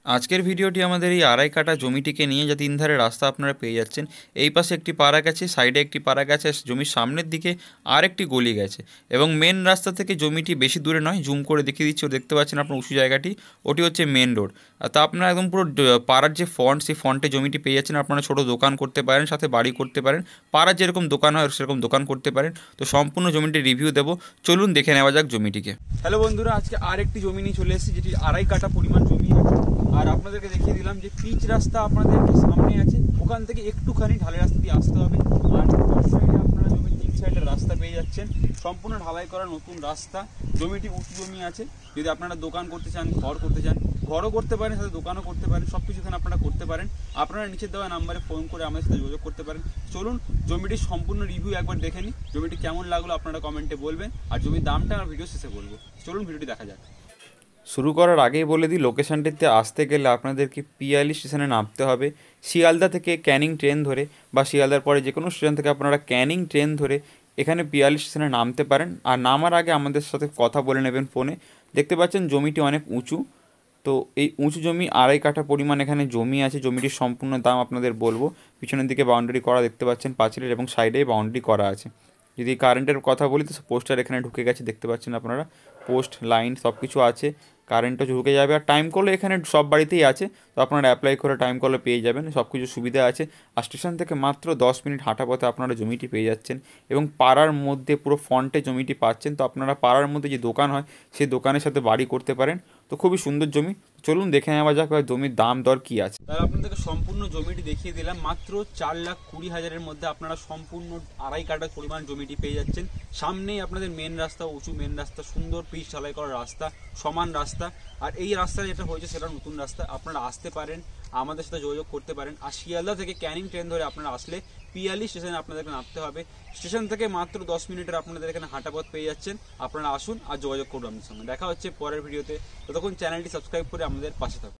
আজকের ভিডিওটি আমাদের এই আড়াই কাটা জমিটিকে নিয়ে, যা তিন ধারে রাস্তা আপনারা পেয়ে যাচ্ছেন। এই পাশে একটি পাড়া গেছে, সাইডে একটি পাড়া গেছে, জমির সামনের দিকে আর একটি গলি গেছে এবং মেন রাস্তা থেকে জমিটি বেশি দূরে নয়। জুম করে দেখিয়ে দিচ্ছি, দেখতে পাচ্ছেন আপনার উঁচু জায়গাটি, ওটি হচ্ছে মেন রোড। তা আপনারা একদম পুরো পাড়ার যে ফ্রন্ট, সেই ফ্রন্টে জমিটি পেয়ে যাচ্ছেন। আপনারা ছোটো দোকান করতে পারেন, সাথে বাড়ি করতে পারেন, পাড়ার যেরকম দোকান হয় সেরকম দোকান করতে পারেন। তো সম্পূর্ণ জমিটির রিভিউ দেবো, চলুন দেখে নেওয়া যাক জমিটিকে। হ্যালো বন্ধুরা, আজকে আর একটি জমি নিয়ে চলে এসেছি, যেটি আড়াই কাটা পরিমাণ জমি আছে। আর আপনাদেরকে দেখিয়ে দিলাম যে পিচ রাস্তা আপনাদের সামনে আছে, ওখান থেকে একটুখানি ঢালাই রাস্তা দিয়ে আসতে হবে। আর চার সাইডে আপনারা জমির তিন সাইডের রাস্তা পেয়ে যাচ্ছেন, সম্পূর্ণ ঢালাই করা নতুন রাস্তা। জমিটি উঁচু জমি আছে, যদি আপনারা দোকান করতে চান, ঘর করতে চান, ঘরও করতে পারেন, সাথে দোকানও করতে পারেন, সব কিছু এখানে আপনারা করতে পারেন। আপনারা নিচে দেওয়া নাম্বারে ফোন করে আমাদের সাথে যোগাযোগ করতে পারেন। চলুন জমিটির সম্পূর্ণ রিভিউ একবার দেখে নিই। জমিটি কেমন লাগলো আপনারা কমেন্টে বলবেন, আর জমির দামটা আমার ভিডিও শেষে বলবো। চলুন ভিডিওটি দেখা যাক। শুরু করার আগেই বলে দিই, লোকেশানটিতে আসতে গেলে আপনাদেরকে পিয়ালি স্টেশনে নামতে হবে। শিয়ালদা থেকে ক্যানিং ট্রেন ধরে, বা শিয়ালদার পরে যে কোনো স্টেশন থেকে আপনারা ক্যানিং ট্রেন ধরে এখানে পিয়ালি স্টেশনে নামতে পারেন। আর নামার আগে আমাদের সাথে কথা বলে নেবেন ফোনে। দেখতে পাচ্ছেন জমিটি অনেক উঁচু, তো এই উঁচু জমি আড়াই কাঠা পরিমাণ এখানে জমি আছে। জমিটির সম্পূর্ণ দাম আপনাদের বলবো। পিছনের দিকে বাউন্ডারি করা দেখতে পাচ্ছেন পাঁচিলের, এবং সাইডে বাউন্ডারি করা আছে। যদি কারেন্টের কথা বলি, তো পোস্টার এখানে ঢুকে গেছে, দেখতে পাচ্ছেন আপনারা। পোস্ট লাইন সব কিছু আছে, কারেন্টও ঢুকে যাবে। আর টাইম কলও এখানে সব বাড়িতেই আছে, তো আপনারা অ্যাপ্লাই করে টাইম কলও পেয়ে যাবেন, সব কিছু সুবিধা আছে। আর স্টেশন থেকে মাত্র 10 মিনিট হাঁটা পথে আপনারা জমিটি পেয়ে যাচ্ছেন, এবং পাড়ার মধ্যে পুরো ফ্রন্টে জমিটি পাচ্ছেন। তো আপনারা পাড়ার মধ্যে যে দোকান হয়, সেই দোকানের সাথে বাড়ি করতে পারেন। তো খুবই সুন্দর জমি। চলুন দেখে নেওয়া যাক জমির দাম দর কী আছে। তাহলে আপনাদেরকে সম্পূর্ণ জমিটি দেখিয়ে দিলাম। মাত্র 4,20,000-এর মধ্যে আপনারা সম্পূর্ণ আড়াই কাঠা পরিমাণ জমিটি পেয়ে যাচ্ছেন। সামনেই আপনাদের মেন রাস্তা, উঁচু মেন রাস্তা, সুন্দর পিচ ঢালাই করা রাস্তা, সমান রাস্তা। আর এই রাস্তা যেটা হয়েছে সেটা নতুন রাস্তা। আপনারা আসতে পারেন, আমাদের সাথে যোগাযোগ করতে পারেন। আর শিয়ালদা থেকে ক্যানিং ট্রেন ধরে আপনারা আসলে পিয়ালি স্টেশনে আপনাদেরকে নামতে হবে। স্টেশন থেকে মাত্র 10 মিনিটের আপনাদের এখানে হাঁটা পথ পেয়ে যাচ্ছেন। আপনারা আসুন আর যোগাযোগ করুন আমাদের সঙ্গে। দেখা হচ্ছে পরের ভিডিওতে। ততক্ষণ চ্যানেলটি সাবস্ক্রাইব করে আমাদের পাশে থাকুন।